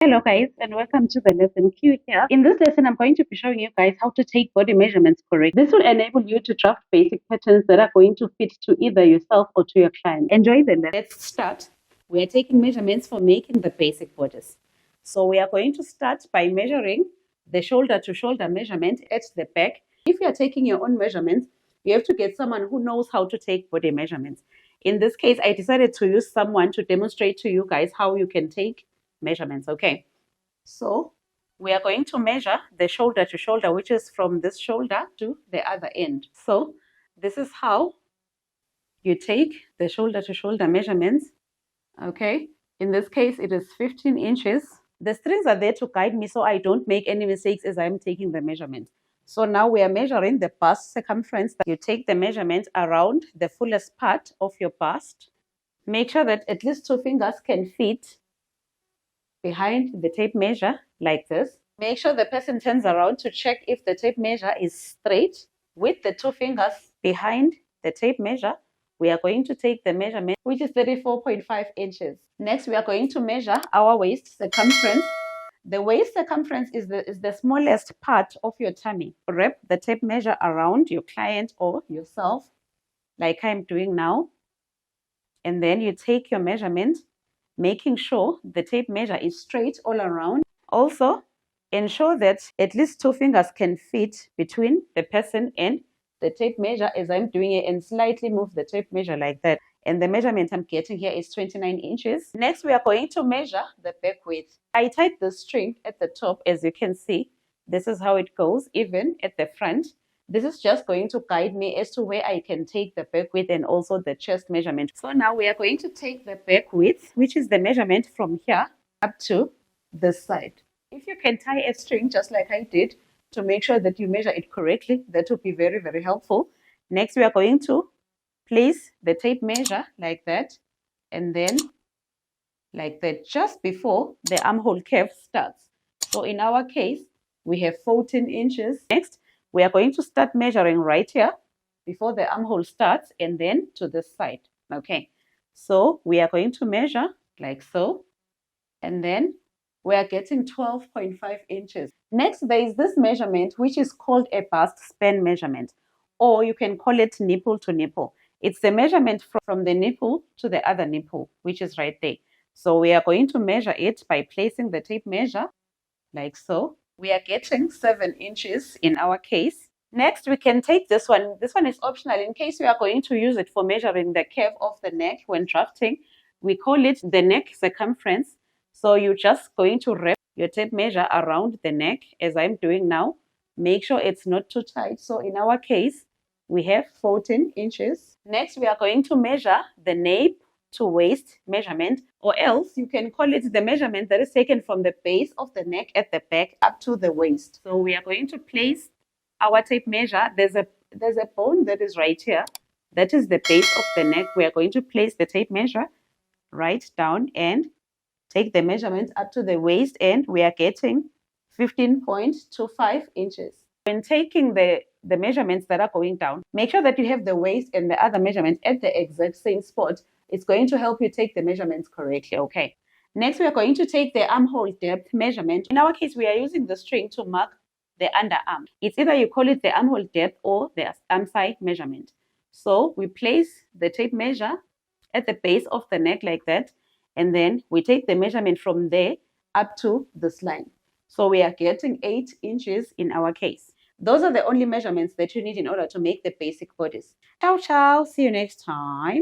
Hello guys and welcome to the lesson Q here. In this lesson, I'm going to be showing you guys how to take body measurements correct. This will enable you to draft basic patterns that are going to fit to either yourself or to your client. Enjoy the lesson. Let's start. We are taking measurements for making the basic bodice. So we are going to start by measuring the shoulder to shoulder measurement at the back. If you are taking your own measurements, you have to get someone who knows how to take body measurements. In this case, I decided to use someone to demonstrate to you guys how you can take measurements. Okay, so we are going to measure the shoulder to shoulder, which is from this shoulder to the other end. So this is how you take the shoulder to shoulder measurements. Okay, in this case it is 15 inches. The strings are there to guide me so I don't make any mistakes as I'm taking the measurement. So now we are measuring the bust circumference. You take the measurement around the fullest part of your bust. Make sure that at least 2 fingers can fit behind the tape measure like this. Make sure the person turns around to check if the tape measure is straight. With the 2 fingers behind the tape measure, we are going to take the measurement, which is 34.5 inches. Next, we are going to measure our waist circumference. The waist circumference is the smallest part of your tummy. Wrap the tape measure around your client or yourself, like I'm doing now. And then you take your measurement, making sure the tape measure is straight all around. Also, ensure that at least 2 fingers can fit between the person and the tape measure as I'm doing it, and slightly move the tape measure like that. And the measurement I'm getting here is 29 inches. Next, we are going to measure the back width. I tied the string at the top, as you can see. This is how it goes, even at the front. This is just going to guide me as to where I can take the back width and also the chest measurement. So now we are going to take the back width, which is the measurement from here up to this side. If you can tie a string just like I did to make sure that you measure it correctly, that would be very, very helpful. Next, we are going to place the tape measure like that, and then like that, just before the armhole curve starts. So in our case, we have 14 inches. Next, we are going to start measuring right here before the armhole starts, and then to this side. Okay, so we are going to measure like so, and then we are getting 12.5 inches. Next, there is this measurement, which is called a bust span measurement, or you can call it nipple to nipple. It's the measurement from the nipple to the other nipple, which is right there. So we are going to measure it by placing the tape measure like so. We are getting 7 inches in our case. Next, we can take this one. This one is optional in case we are going to use it for measuring the curve of the neck when drafting. We call it the neck circumference. So you're just going to wrap your tape measure around the neck as I'm doing now. Make sure it's not too tight. So in our case, we have 14 inches. Next, we are going to measure the nape to waist measurement, or else you can call it the measurement that is taken from the base of the neck at the back up to the waist. So we are going to place our tape measure. There's a bone that is right here. That is the base of the neck. We are going to place the tape measure right down and take the measurement up to the waist, and we are getting 15.25 inches. When taking the measurements that are going down, make sure that you have the waist and the other measurements at the exact same spot. It's going to help you take the measurements correctly. Okay. Next, we are going to take the armhole depth measurement. In our case, we are using the string to mark the underarm. It's either you call it the armhole depth or the arm side measurement. So we place the tape measure at the base of the neck like that, and then we take the measurement from there up to this line. So we are getting 8 inches in our case. Those are the only measurements that you need in order to make the basic bodice. Ciao, ciao. See you next time.